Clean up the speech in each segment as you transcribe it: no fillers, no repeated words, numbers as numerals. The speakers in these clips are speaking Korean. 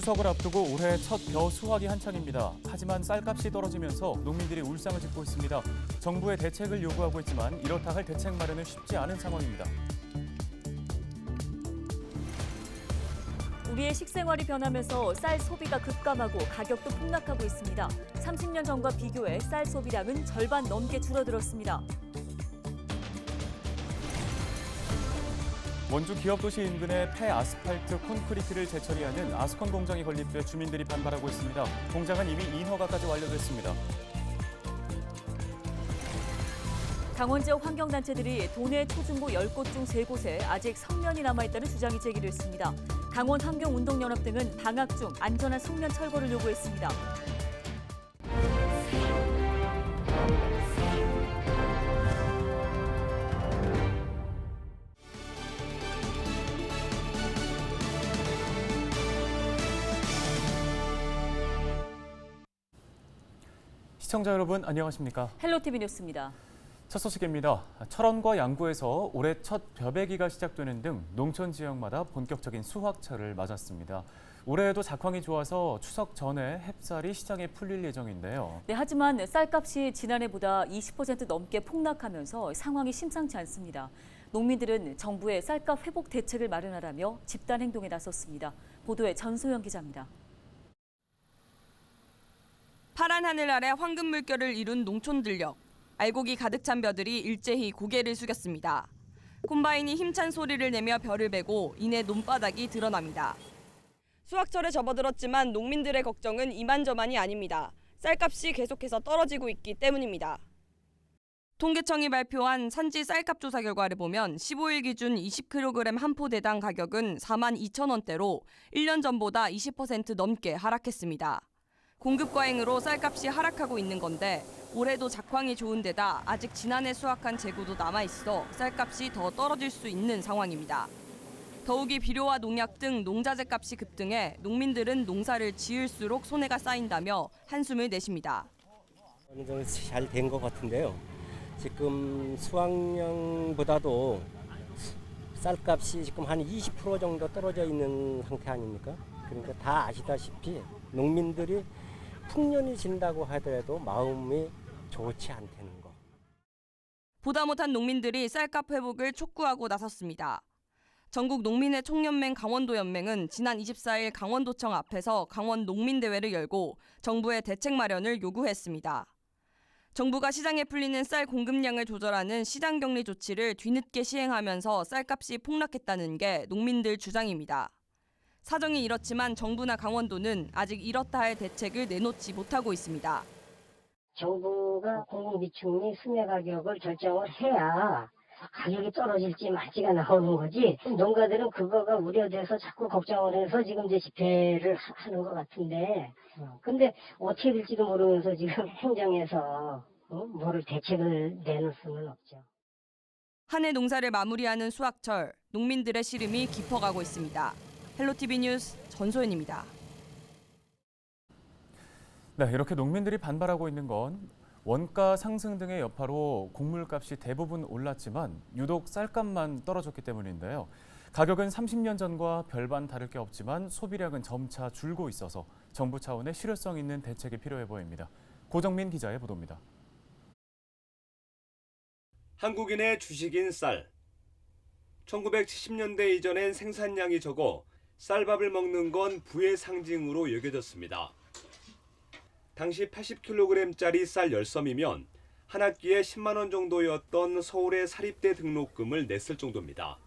추석을 앞두고 올해 첫 벼 수확이 한창입니다. 하지만 쌀값이 떨어지면서 농민들이 울상을 짓고 있습니다. 정부의 대책을 요구하고 있지만 이렇다 할 대책 마련은 쉽지 않은 상황입니다. 우리의 식생활이 변하면서 쌀 소비가 급감하고 가격도 폭락하고 있습니다. 30년 전과 비교해 쌀 소비량은 절반 넘게 줄어들었습니다. 원주 기업도시 인근의 폐아스팔트 콘크리트를 재처리하는 아스콘 공장이 건립돼 주민들이 반발하고 있습니다. 공장은 이미 인허가까지 완료됐습니다. 강원 지역 환경단체들이 도내 초중고 10곳 중 3곳에 아직 성면이 남아있다는 주장이 제기됐습니다. 강원 환경운동연합 등은 방학 중 안전한 성면 철거를 요구했습니다. 시청자 여러분 안녕하십니까? 헬로티비 뉴스입니다. 첫 소식입니다. 철원과 양구에서 올해 첫 벼베기가 시작되는 등 농촌 지역마다 본격적인 수확철을 맞았습니다. 올해에도 작황이 좋아서 추석 전에 햅쌀이 시장에 풀릴 예정인데요. 네, 하지만 쌀값이 지난해보다 20% 넘게 폭락하면서 상황이 심상치 않습니다. 농민들은 정부의 쌀값 회복 대책을 마련하라며 집단 행동에 나섰습니다. 보도에 전소영 기자입니다. 파란 하늘 아래 황금 물결을 이룬 농촌 들녘. 알곡이 가득 찬 벼들이 일제히 고개를 숙였습니다. 콤바인이 힘찬 소리를 내며 벼를 베고 이내 논바닥이 드러납니다. 수확철에 접어들었지만 농민들의 걱정은 이만저만이 아닙니다. 쌀값이 계속해서 떨어지고 있기 때문입니다. 통계청이 발표한 산지 쌀값 조사 결과를 보면 15일 기준 20kg 한 포대당 가격은 42,000원대로 1년 전보다 20% 넘게 하락했습니다. 공급 과잉으로 쌀값이 하락하고 있는 건데 올해도 작황이 좋은 데다 아직 지난해 수확한 재고도 남아있어 쌀값이 더 떨어질 수 있는 상황입니다. 더욱이 비료와 농약 등 농자재 값이 급등해 농민들은 농사를 지을수록 손해가 쌓인다며 한숨을 내쉽니다. 어느 정도 잘 된 것 같은데요. 지금 수확량보다도 쌀값이 지금 한 20% 정도 떨어져 있는 상태 아닙니까? 그러니까 다 아시다시피 농민들이 풍년이 진다고 하더라도 마음이 좋지 않다는 거. 보다 못한 농민들이 쌀값 회복을 촉구하고 나섰습니다. 전국 농민의 총연맹 강원도연맹은 지난 24일 강원도청 앞에서 강원 농민대회를 열고 정부의 대책 마련을 요구했습니다. 정부가 시장에 풀리는 쌀 공급량을 조절하는 시장격리 조치를 뒤늦게 시행하면서 쌀값이 폭락했다는 게 농민들 주장입니다. 사정이 이렇지만 정부나 강원도는 아직 이렇다 할 대책을 내놓지 못하고 있습니다. 정부가 공급 비축 및 수매 가격을 결정을 해야 가격이 떨어질지 말지가 나오는 거지. 농가들은 그거가 우려돼서 자꾸 걱정을 해서 지금 이제 집회를 하는 것 같은데, 근데 어떻게 될지도 모르면서 지금 행정에서 뭐를 대책을 내놓을 수는 없죠. 한 해 농사를 마무리하는 수확철, 농민들의 시름이 깊어가고 있습니다. 헬로티비 뉴스 전소연입니다. 네, 이렇게 농민들이 반발하고 있는 건 원가 상승 등의 여파로 곡물값이 대부분 올랐지만 유독 쌀값만 떨어졌기 때문인데요. 가격은 30년 전과 별반 다를 게 없지만 소비량은 점차 줄고 있어서 정부 차원의 실효성 있는 대책이 필요해 보입니다. 고정민 기자의 보도입니다. 한국인의 주식인 쌀. 1970년대 이전엔 생산량이 적어 쌀밥을 먹는 건 부의 상징으로 여겨졌습니다. 당시 80kg짜리 쌀 10섬이면 한 학기에 10만 원 정도였던 서울의 사립대 등록금을 냈을 정도입니다.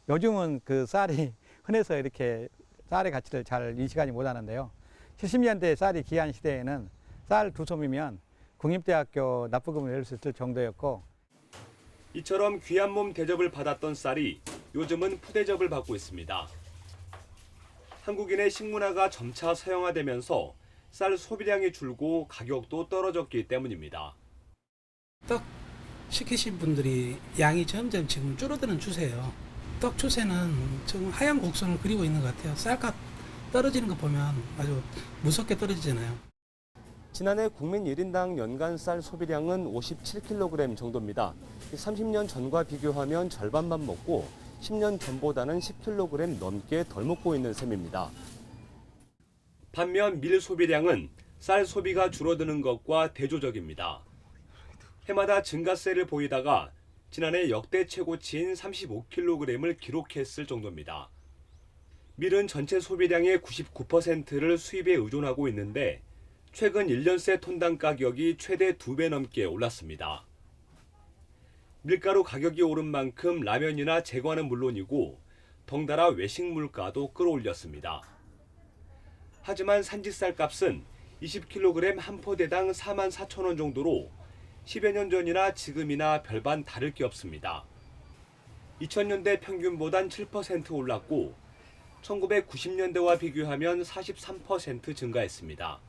요즘은 그 쌀이 흔해서 이렇게 쌀의 가치를 잘 인식하지 못하는데요. 70년대 쌀이 귀한 시대에는 쌀 2솜이면 국립대학교 납부금을 낼 수 있을 정도였고, 이처럼 귀한 몸 대접을 받았던 쌀이 요즘은 푸대접을 받고 있습니다. 한국인의 식문화가 점차 서양화되면서 쌀 소비량이 줄고 가격도 떨어졌기 때문입니다. 떡 시키신 분들이 양이 점점 지금 줄어드는 추세예요. 떡 추세는 좀 하얀 곡선을 그리고 있는 것 같아요. 쌀값 떨어지는 거 보면 아주 무섭게 떨어지잖아요. 지난해 국민 1인당 연간 쌀 소비량은 57kg 정도입니다. 30년 전과 비교하면 절반만 먹고 10년 전보다는 10kg 넘게 덜 먹고 있는 셈입니다. 반면 밀 소비량은 쌀 소비가 줄어드는 것과 대조적입니다. 해마다 증가세를 보이다가 지난해 역대 최고치인 35kg을 기록했을 정도입니다. 밀은 전체 소비량의 99%를 수입에 의존하고 있는데 최근 1년 새 톤당 가격이 최대 2배 넘게 올랐습니다. 밀가루 가격이 오른 만큼 라면이나 제과는 물론이고 덩달아 외식 물가도 끌어올렸습니다. 하지만 산지 쌀값은 20kg 한 포대당 44,000원 정도로 10여 년 전이나 지금이나 별반 다를 게 없습니다. 2000년대 평균보단 7% 올랐고 1990년대와 비교하면 43% 증가했습니다.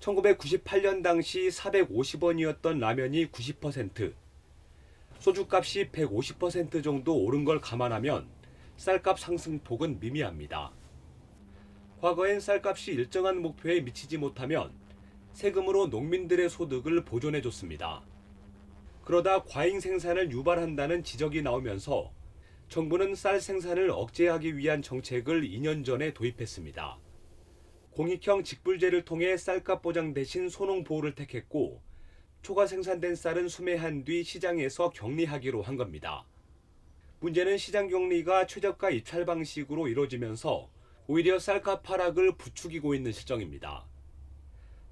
1998년 당시 450원이었던 라면이 90%, 소주값이 150% 정도 오른 걸 감안하면 쌀값 상승폭은 미미합니다. 과거엔 쌀값이 일정한 목표에 미치지 못하면 세금으로 농민들의 소득을 보존해줬습니다. 그러다 과잉 생산을 유발한다는 지적이 나오면서 정부는 쌀 생산을 억제하기 위한 정책을 2년 전에 도입했습니다. 공익형 직불제를 통해 쌀값 보장 대신 소농 보호를 택했고 초과 생산된 쌀은 수매한 뒤 시장에서 격리하기로 한 겁니다. 문제는 시장 격리가 최저가 입찰 방식으로 이루어지면서 오히려 쌀값 하락을 부추기고 있는 실정입니다.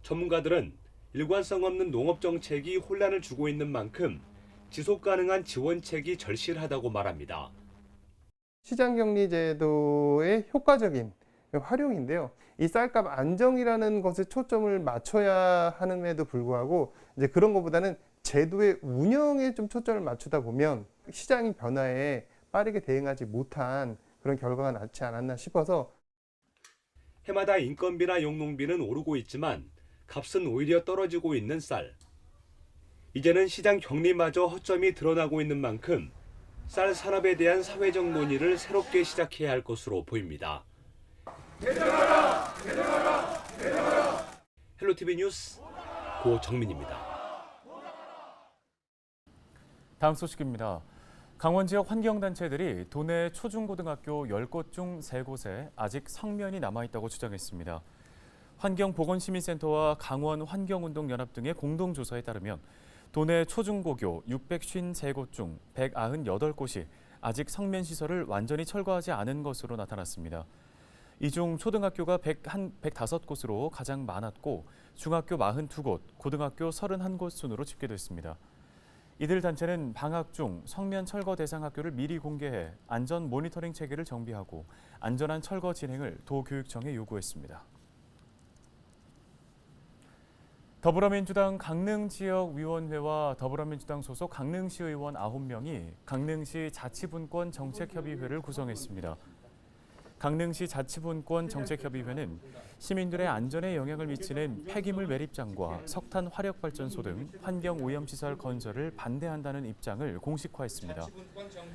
전문가들은 일관성 없는 농업 정책이 혼란을 주고 있는 만큼 지속 가능한 지원책이 절실하다고 말합니다. 시장격리제도의 효과적인 활용인데요. 이 쌀값 안정이라는 것에 초점을 맞춰야 하는데도 불구하고 이제 그런 것보다는 제도의 운영에 좀 초점을 맞추다 보면 시장 변화에 빠르게 대응하지 못한 그런 결과가 낳지 않았나 싶어서 해마다 인건비나 용농비는 오르고 있지만 값은 오히려 떨어지고 있는 쌀. 이제는 시장 격리마저 허점이 드러나고 있는 만큼 쌀 산업에 대한 사회적 논의를 새롭게 시작해야 할 것으로 보입니다. 헬로티비 뉴스 고정민입니다. 다음 소식입니다. 강원 지역 환경단체들이 도내 초중고등학교 10곳 중 3곳에 아직 성면이 남아있다고 주장했습니다. 환경보건시민센터와 강원환경운동연합 등의 공동조사에 따르면 도내 초중고교 653곳 중 198곳이 아직 성면시설을 완전히 철거하지 않은 것으로 나타났습니다. 이 중 초등학교가 105곳으로 가장 많았고 중학교 42곳, 고등학교 31곳 순으로 집계됐습니다. 이들 단체는 방학 중 성면 철거 대상 학교를 미리 공개해 안전 모니터링 체계를 정비하고 안전한 철거 진행을 도교육청에 요구했습니다. 더불어민주당 강릉지역위원회와 더불어민주당 소속 강릉시 의원 9명이 강릉시 자치분권 정책협의회를 구성했습니다. 강릉시 자치분권 정책협의회는 시민들의 안전에 영향을 미치는 폐기물 매립장과 석탄 화력발전소 등 환경오염시설 건설을 반대한다는 입장을 공식화했습니다.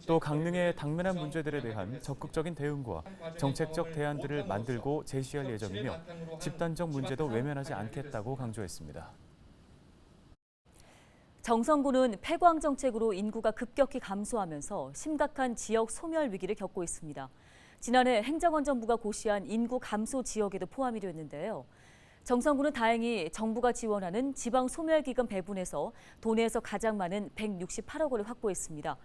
또 강릉의 당면한 문제들에 대한 적극적인 대응과 정책적 대안들을 만들고 제시할 예정이며 집단적 문제도 외면하지 않겠다고 강조했습니다. 정선군은 폐광 정책으로 인구가 급격히 감소하면서 심각한 지역 소멸 위기를 겪고 있습니다. 지난해 행정안전부가 고시한 인구 감소 지역에도 포함이 됐는데요. 정선군은 다행히 정부가 지원하는 지방소멸기금 배분에서 도내에서 가장 많은 168억 원을 확보했습니다.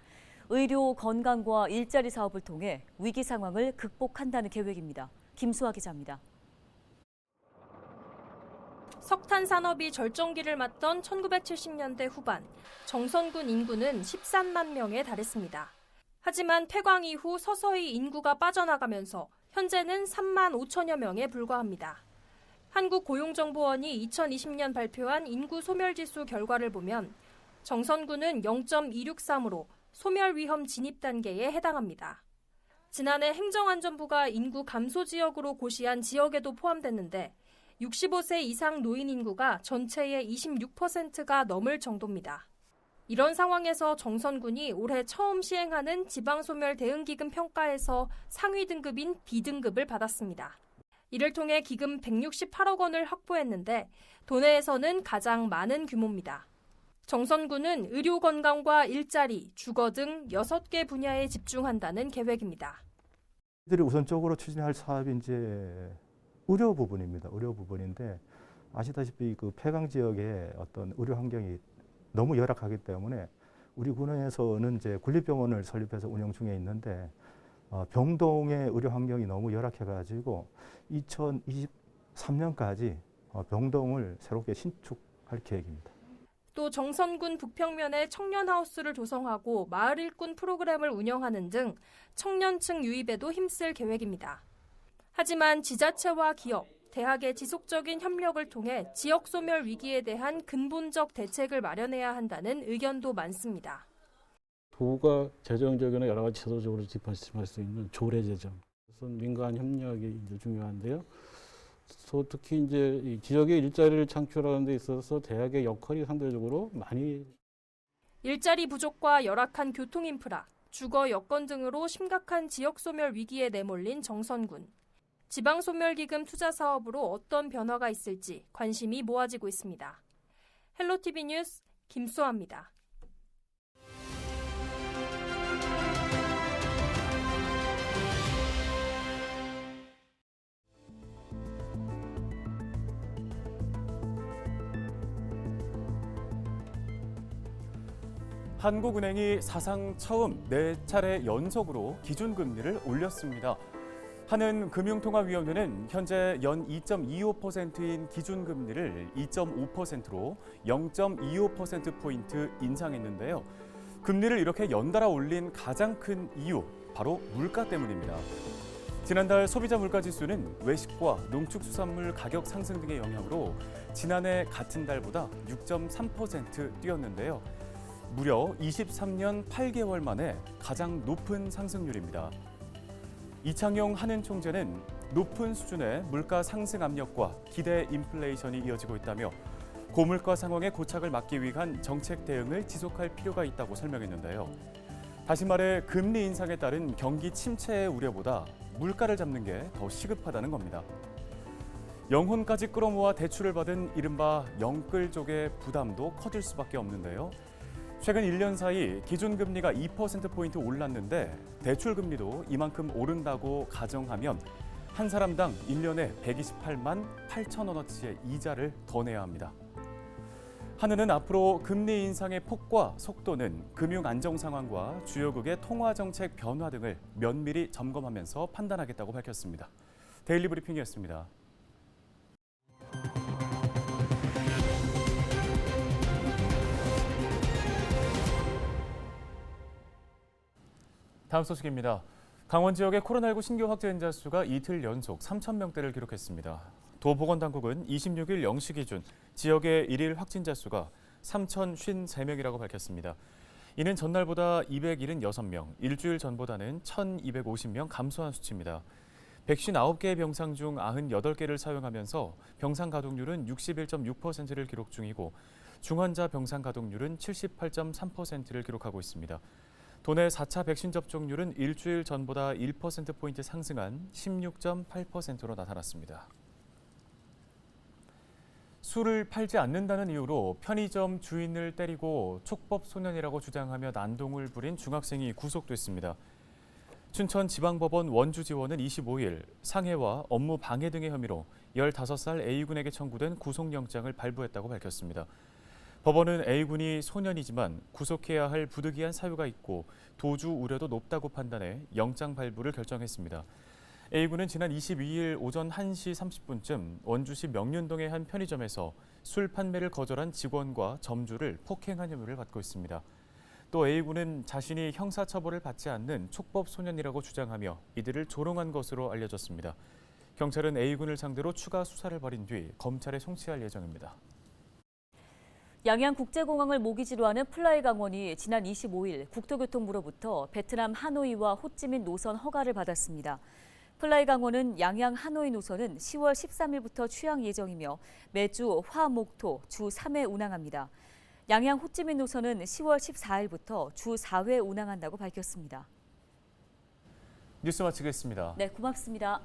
의료, 건강과 일자리 사업을 통해 위기 상황을 극복한다는 계획입니다. 김수아 기자입니다. 석탄 산업이 절정기를 맞던 1970년대 후반, 정선군 인구는 13만 명에 달했습니다. 하지만 폐광 이후 서서히 인구가 빠져나가면서 현재는 3만 5천여 명에 불과합니다. 한국고용정보원이 2020년 발표한 인구 소멸지수 결과를 보면 정선군은 0.263으로 소멸 위험 진입 단계에 해당합니다. 지난해 행정안전부가 인구 감소 지역으로 고시한 지역에도 포함됐는데 65세 이상 노인 인구가 전체의 26%가 넘을 정도입니다. 이런 상황에서 정선군이 올해 처음 시행하는 지방소멸 대응기금 평가에서 상위 등급인 B등급을 받았습니다. 이를 통해 기금 168억 원을 확보했는데 도내에서는 가장 많은 규모입니다. 정선군은 의료 건강과 일자리, 주거 등 6개 분야에 집중한다는 계획입니다. 이들이 우선적으로 추진할 사업이 이제 의료 부분입니다. 의료 부분인데 아시다시피 그 폐강 지역의 어떤 의료 환경이 너무 열악하기 때문에 우리 군에서는 이제 군립병원을 설립해서 운영 중에 있는데 병동의 의료 환경이 너무 열악해가지고 2023년까지 병동을 새롭게 신축할 계획입니다. 또 정선군 북평면에 청년하우스를 조성하고 마을 일꾼 프로그램을 운영하는 등 청년층 유입에도 힘쓸 계획입니다. 하지만 지자체와 기업, 대학의 지속적인 협력을 통해 지역 소멸 위기에 대한 근본적 대책을 마련해야 한다는 의견도 많습니다. 도가 재정적이나 여러 가지 제도적으로 뒷받침할 수 있는 조례 제정, 우선 민간 협력이 이제 중요한데요. 특히 이제 이 지역의 일자리를 창출하는 데 있어서 대학의 역할이 상대적으로 많이 일자리 부족과 열악한 교통 인프라, 주거 여건 등으로 심각한 지역 소멸 위기에 내몰린 정선군. 지방소멸기금 투자 사업으로 어떤 변화가 있을지 관심이 모아지고 있습니다. 헬로티비 뉴스 김수아입니다. 한국은행이 사상 처음 4차례 연속으로 기준금리를 올렸습니다. 한은금융통화위원회는 현재 연 2.25%인 기준금리를 2.5%로 0.25%포인트 인상했는데요. 금리를 이렇게 연달아 올린 가장 큰 이유, 바로 물가 때문입니다. 지난달 소비자 물가지수는 외식과 농축수산물 가격 상승 등의 영향으로 지난해 같은 달보다 6.3% 뛰었는데요. 무려 23년 8개월 만에 가장 높은 상승률입니다. 이창용 한은 총재는 높은 수준의 물가 상승 압력과 기대 인플레이션이 이어지고 있다며 고물가 상황의 고착을 막기 위한 정책 대응을 지속할 필요가 있다고 설명했는데요. 다시 말해 금리 인상에 따른 경기 침체의 우려보다 물가를 잡는 게 더 시급하다는 겁니다. 영혼까지 끌어모아 대출을 받은 이른바 영끌족의 부담도 커질 수밖에 없는데요. 최근 1년 사이 기준금리가 2%포인트 올랐는데 대출금리도 이만큼 오른다고 가정하면 한 사람당 1년에 128만 8천 원어치의 이자를 더 내야 합니다. 한은은 앞으로 금리 인상의 폭과 속도는 금융 안정 상황과 주요국의 통화 정책 변화 등을 면밀히 점검하면서 판단하겠다고 밝혔습니다. 데일리 브리핑이었습니다. 다음 소식입니다. 강원 지역의 코로나19 신규 확진자 수가 이틀 연속 3,000명대를 기록했습니다. 도보건당국은 26일 0시 기준 지역의 일일 확진자 수가 3,053명이라고 밝혔습니다. 이는 전날보다 276명, 일주일 전보다는 1,250명 감소한 수치입니다. 159개의 병상 중 98개를 사용하면서 병상 가동률은 61.6%를 기록 중이고 중환자 병상 가동률은 78.3%를 기록하고 있습니다. 도내 4차 백신 접종률은 일주일 전보다 1%포인트 상승한 16.8%로 나타났습니다. 술을 팔지 않는다는 이유로 편의점 주인을 때리고 촉법 소년이라고 주장하며 난동을 부린 중학생이 구속됐습니다. 춘천지방법원 원주지원은 25일 상해와 업무 방해 등의 혐의로 15살 A군에게 청구된 구속영장을 발부했다고 밝혔습니다. 법원은 A군이 소년이지만 구속해야 할 부득이한 사유가 있고 도주 우려도 높다고 판단해 영장 발부를 결정했습니다. A군은 지난 22일 오전 1시 30분쯤 원주시 명륜동의 한 편의점에서 술 판매를 거절한 직원과 점주를 폭행한 혐의를 받고 있습니다. 또 A군은 자신이 형사처벌을 받지 않는 촉법 소년이라고 주장하며 이들을 조롱한 것으로 알려졌습니다. 경찰은 A군을 상대로 추가 수사를 벌인 뒤 검찰에 송치할 예정입니다. 양양국제공항을 모기지로 하는 플라이강원이 지난 25일 국토교통부로부터 베트남 하노이와 호찌민 노선 허가를 받았습니다. 플라이강원은 양양 하노이 노선은 10월 13일부터 취항 예정이며 매주 화, 목, 토 주 3회 운항합니다. 양양 호찌민 노선은 10월 14일부터 주 4회 운항한다고 밝혔습니다. 뉴스 마치겠습니다. 네, 고맙습니다.